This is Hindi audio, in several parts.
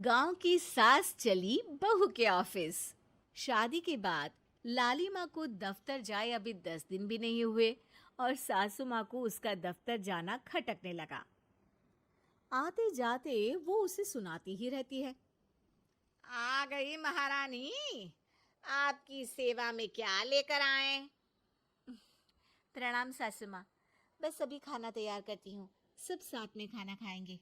गांव की सास चली बहू के ऑफिस। शादी के बाद लाली माँ को दफ्तर जाए अभी 10 दिन भी नहीं हुए और सासू माँ को उसका दफ्तर जाना खटकने लगा। आते जाते वो उसे सुनाती ही रहती है। आ गई महारानी, आपकी सेवा में क्या लेकर आए? प्रणाम सासू माँ, बस अभी खाना तैयार करती हूँ, सब साथ में खाना खाएंगे।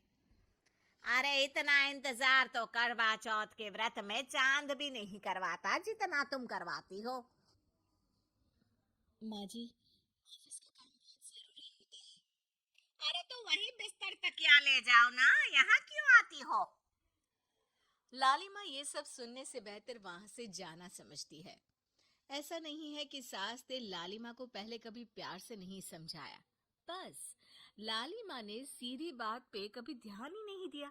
अरे इतना इंतजार तो करवा चौथ के व्रत में चांद भी नहीं करवाता जितना तुम करवाती हो। माँ जी, ऑफिस का काम बहुत जरूरी होता है। अरे तो वही बिस्तर तकिया ले जाओ ना, यहाँ क्यों आती हो? लाली माँ ये सब सुनने से बेहतर वहां से जाना समझती है। ऐसा नहीं है कि सास ने लाली माँ को पहले कभी प्यार से नहीं समझाया, बस लाली माँ ने सीधी बात पे कभी ध्यान ही नहीं दिया।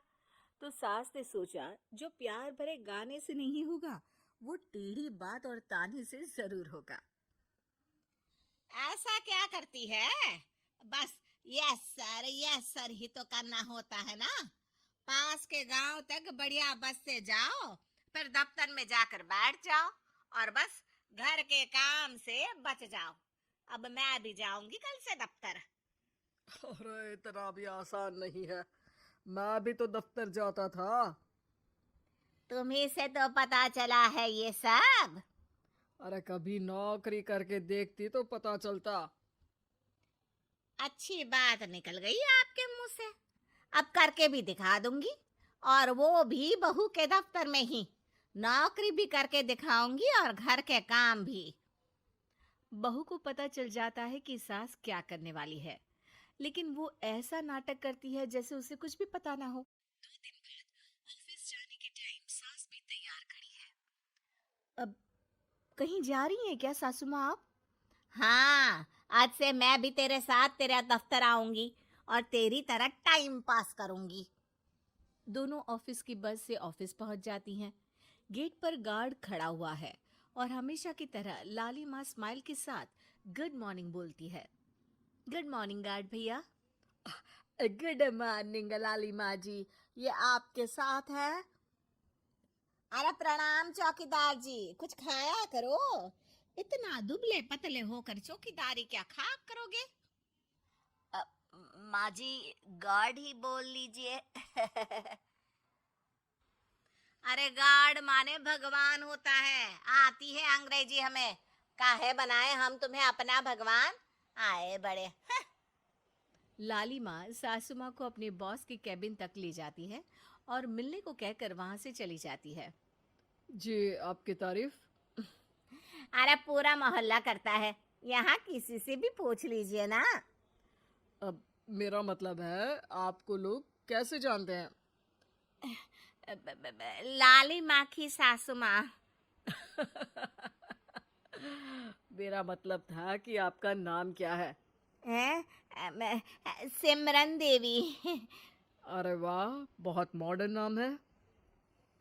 तो सास ने सोचा जो प्यार भरे गाने से नहीं होगा वो टेढ़ी बात और ताने से जरूर होगा। ऐसा क्या करती है? बस यस सर ही तो करना होता है ना। पास के गांव तक बढ़िया बस से जाओ, फिर दफ्तर में जाकर बैठ जाओ और बस घर के काम से बच जाओ। अब मैं भी जाऊंगी कल से दफ्तर। अरे इतना भी आसान नहीं है। मैं भी तो दफ्तर जाता था। तुम्ही से तो पता चला है ये सब। अरे कभी नौकरी करके देखती तो पता चलता। अच्छी बात निकल गई आपके मुंह से। अब करके भी दिखा दूंगी, और वो भी बहू के दफ्तर में ही। नौकरी भी करके दिखाऊंगी और घर के काम भी। बहू को पता चल जाता है कि सास क्या करने वाली है, लेकिन वो ऐसा नाटक करती है जैसे उसे कुछ भी पता ना हो। 2 दिन बाद ऑफिस जाने के टाइम सास भी तैयार खड़ी है। अब कहीं जा रही हैं क्या सासू माँ आप? हाँ, आज से मैं भी तेरे साथ तेरा दफ्तर आऊंगी और तेरी तरह टाइम पास करूंगी। दोनों ऑफिस की बस से ऑफिस पहुंच जाती हैं। गेट पर गार्ड खड़ा हुआ है और हमेशा की तरह लाली माँ स्माइल के साथ गुड मॉर्निंग बोलती है। गुड मॉर्निंग गार्ड भैया। गुड मॉर्निंग लाली माँ जी, ये आपके साथ है। अरे प्रणाम चौकीदार जी, कुछ खाया करो। इतना दुबले पतले होकर चौकीदारी क्या खा करोगे? अ, माँ जी, गार्ड ही बोल लीजिए। अरे गार्ड माने भगवान होता है, आती है अंग्रेजी हमें। काहे बनाए हम तुम्हें अपना भगवान? आए बड़े। लाली माँ सासू माँ को अपने बॉस के कैबिन तक ले जाती है और मिलने को कहकर वहां से चली जाती है। जी, आपकी तारीफ। अरे पूरा मोहल्ला करता है, यहाँ किसी से भी पूछ लीजिए ना। अब मेरा मतलब है आपको लोग कैसे जानते हैं? लाली माँ की सासू माँ। मेरा मतलब था कि आपका नाम क्या है? हैं? सिमरन देवी। अरे वाह, बहुत मॉडर्न नाम है।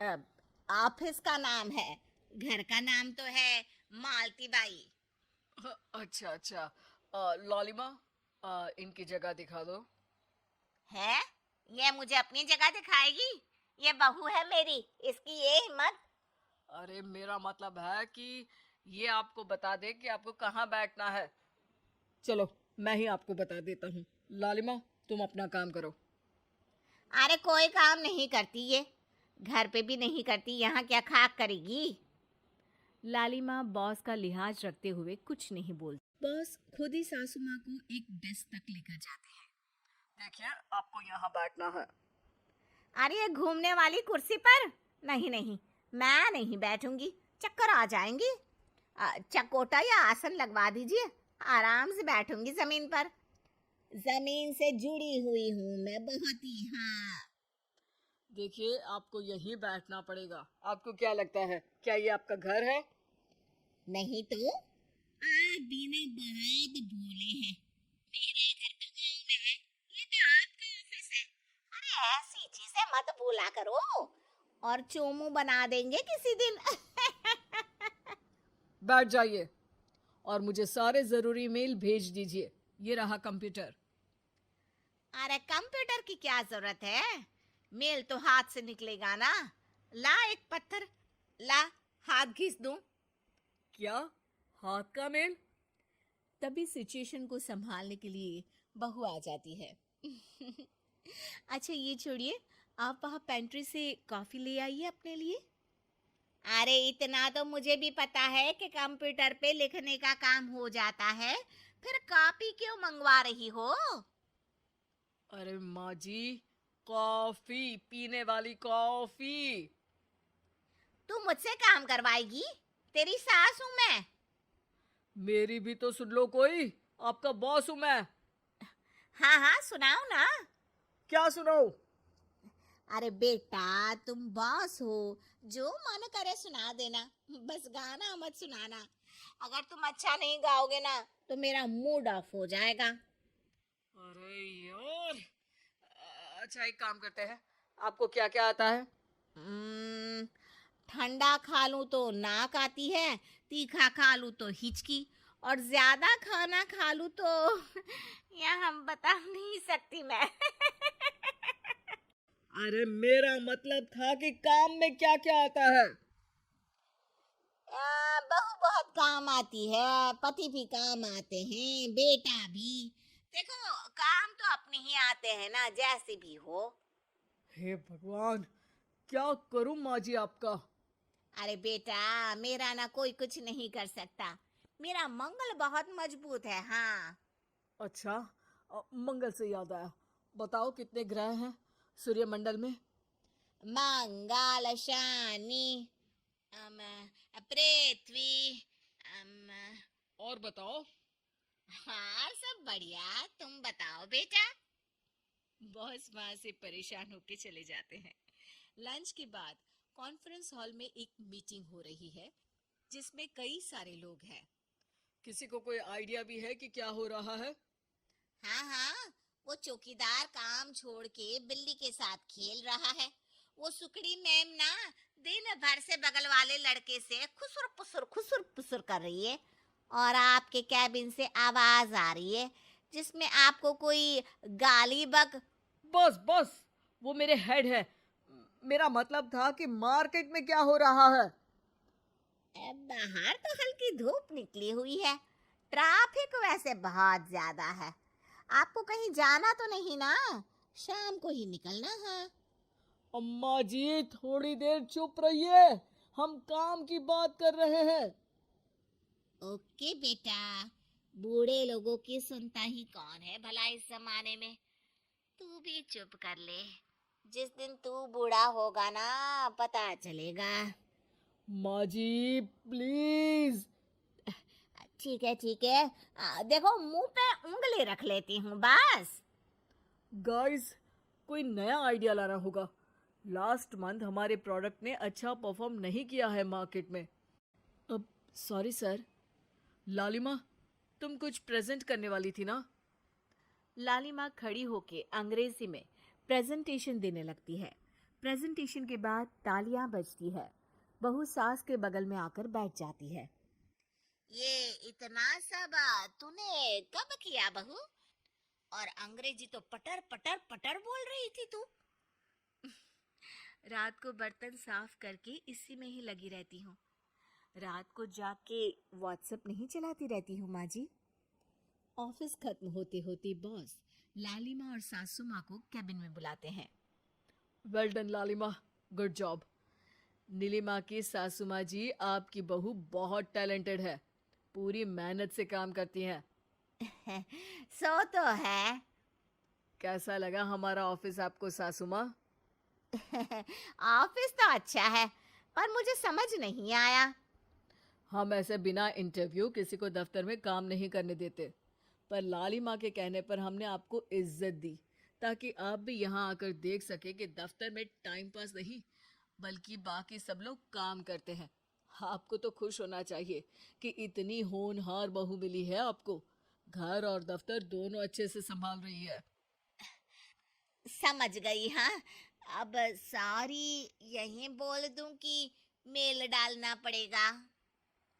अब ऑफिस का नाम है, घर का नाम तो है मालती बाई। अच्छा अच्छा। लॉलिमा, इनकी जगह दिखा दो। है? ये मुझे अपनी जगह दिखाएगी? ये बहू है मेरी, इसकी ये हिम्मत। अरे मेरा मतलब है कि ये आपको बता दे कि आपको कहाँ बैठना है। चलो, मैं ही आपको बता देता हूँ। लालिमा, तुम अपना काम करो। अरे कोई काम नहीं करती ये, घर पे भी नहीं करती, यहाँ क्या खाक करेगी? लाली माँ बॉस का लिहाज रखते हुए कुछ नहीं बोलती। बॉस खुद ही सासू माँ को एक डेस्क तक लेकर जाते हैं। देखिए, आपको यहाँ बैठना है। अरे ये घूमने वाली कुर्सी पर? नहीं नहीं, मैं नहीं बैठूंगी, चक्कर आ जाएंगी। चकोटा या आसन लगवा दीजिए, आराम से बैठूंगी जमीन पर। जमीन से जुड़ी हुई हूँ मैं बहुत ही। हाँ। देखिए, आपको यहीं बैठना पड़ेगा। आपको क्या लगता है, क्या ये आपका घर है? नहीं तो आप बिना बहुत भोले हैं। मेरा घर तो गाँव में है, ये तो आपका ऑफिस है। अरे ऐसी चीजें मत बोला करो, और चोमू बना देंगे किसी दिन। बैठ जाइए और मुझे सारे जरूरी मेल भेज दीजिए। ये रहा कंप्यूटर। अरे कंप्यूटर की क्या जरूरत है? मेल तो हाथ से निकलेगा ना। ला एक पत्थर, ला हाथ घिस दूं। क्या? हाथ का मेल? तभी सिचुएशन को संभालने के लिए बहू आ जाती है। अच्छा ये छोड़िए, आप वहाँ पेंट्री से कॉफी ले आइए अपने लिए। अरे इतना तो मुझे भी पता है कि कंप्यूटर पे लिखने का काम हो जाता है, फिर कॉपी क्यों मंगवा रही हो? अरे माँ जी, कॉफी, पीने वाली कॉफी। तू मुझसे काम करवाएगी? तेरी सास हूं मैं। मेरी भी तो सुन लो कोई, आपका बॉस हूं मैं। हाँ हाँ सुनाओ ना। क्या सुनाऊं? अरे बेटा तुम बॉस हो, जो मन करे सुना देना, बस गाना मत सुनाना। अगर तुम अच्छा नहीं गाओगे ना तो मेरा मूड ऑफ हो जाएगा। अरे यार, अच्छा एक काम करते हैं, आपको क्या क्या आता है? हम्म, ठंडा खा लूं तो नाक आती है, तीखा खा लूं तो हिचकी, और ज्यादा खाना खा लूं तो यह हम बता नहीं सकती मैं। अरे मेरा मतलब था कि काम में क्या क्या आता है। बहू बहुत काम आती है, पति भी काम आते हैं, बेटा भी। देखो काम तो अपने ही आते हैं ना, जैसे भी हो। हे भगवान, क्या करूं माँ जी आपका। अरे बेटा मेरा ना कोई कुछ नहीं कर सकता, मेरा मंगल बहुत मजबूत है। हाँ अच्छा, मंगल से याद आया, बताओ कितने ग्रह हैं सूर्यमंडल में? मंगल शनि अम, पृथ्वी अम, और बताओ। हाँ सब बढ़िया, तुम बताओ बेटा। बॉस वहां से परेशान होके चले जाते हैं। लंच के बाद कॉन्फ्रेंस हॉल में एक मीटिंग हो रही है जिसमें कई सारे लोग हैं। किसी को कोई आइडिया भी है कि क्या हो रहा है? हाँ हाँ, वो चौकीदार काम छोड़ के बिल्ली के साथ खेल रहा है। वो सुकड़ी मैम ना दिन भर से बगल वाले लड़के से खुसुर पुसुर कर रही है, और आपके कैबिन से आवाज आ रही है जिसमें आपको कोई गाली बक। बस बस, वो मेरे हेड है। मेरा मतलब था कि मार्केट में क्या हो रहा है। बाहर तो हल्की धूप निकली हुई है, ट्रैफिक वैसे बहुत ज्यादा है। आपको कहीं जाना तो नहीं ना? शाम को ही निकलना है। अम्मा जी थोड़ी देर चुप रहिए, हम काम की बात कर रहे हैं। ओके बेटा, बूढ़े लोगों की सुनता ही कौन है भला इस जमाने में। तू भी चुप कर ले, जिस दिन तू बूढ़ा होगा ना पता चलेगा। माँ जी प्लीज। ठीक है, देखो मुंह पे उंगली रख लेती हूँ बस। गाइस, कोई नया आइडिया लाना होगा। लास्ट मंथ हमारे प्रोडक्ट ने अच्छा परफॉर्म नहीं किया है मार्केट में। अब सॉरी सर। लालिमा, तुम कुछ प्रेजेंट करने वाली थी ना? लालिमा खड़ी होके अंग्रेजी में प्रेजेंटेशन देने लगती है। प्रेजेंटेशन के बाद तालियां बजती है। बहू सास के बगल में आकर बैठ जाती है। ये इतना सब तूने कब किया बहू? और अंग्रेजी तो पटर पटर पटर बोल रही थी तू। रात को बर्तन साफ करके इसी में ही लगी रहती हूँ। रात को जाके व्हाट्सएप नहीं चलाती रहती हूँ माँ जी। ऑफिस खत्म होते होते बॉस लालिमा और सासू माँ को कैबिन में बुलाते हैं। वेल डन लालिमा, गुड जॉब। नीलिमा की सासू माँ जी, आपकी बहू बहुत टैलेंटेड है, पूरी मेहनत से काम करती हैं। सो तो है। कैसा लगा हमारा ऑफिस आपको सासू माँ? ऑफिस तो अच्छा है, पर मुझे समझ नहीं आया। हम ऐसे बिना इंटरव्यू किसी को दफ्तर में काम नहीं करने देते, पर लालिमा के कहने पर हमने आपको इज्जत दी, ताकि आप भी यहाँ आकर देख सके कि दफ्तर में टाइम पास नहीं बल्कि बाकी सब लोग काम करते हैं। आपको तो खुश होना चाहिए कि इतनी होनहार बहू मिली है आपको। घर और दफ्तर दोनों अच्छे से संभाल रही है। समझ गई हाँ। अब सॉरी यहीं बोल दूं कि मेल डालना पड़ेगा?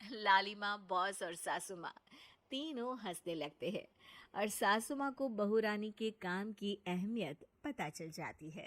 लालिमा, बॉस और सासू माँ तीनों हंसने लगते हैं, और सासू माँ को बहू रानी के काम की अहमियत पता चल जाती है।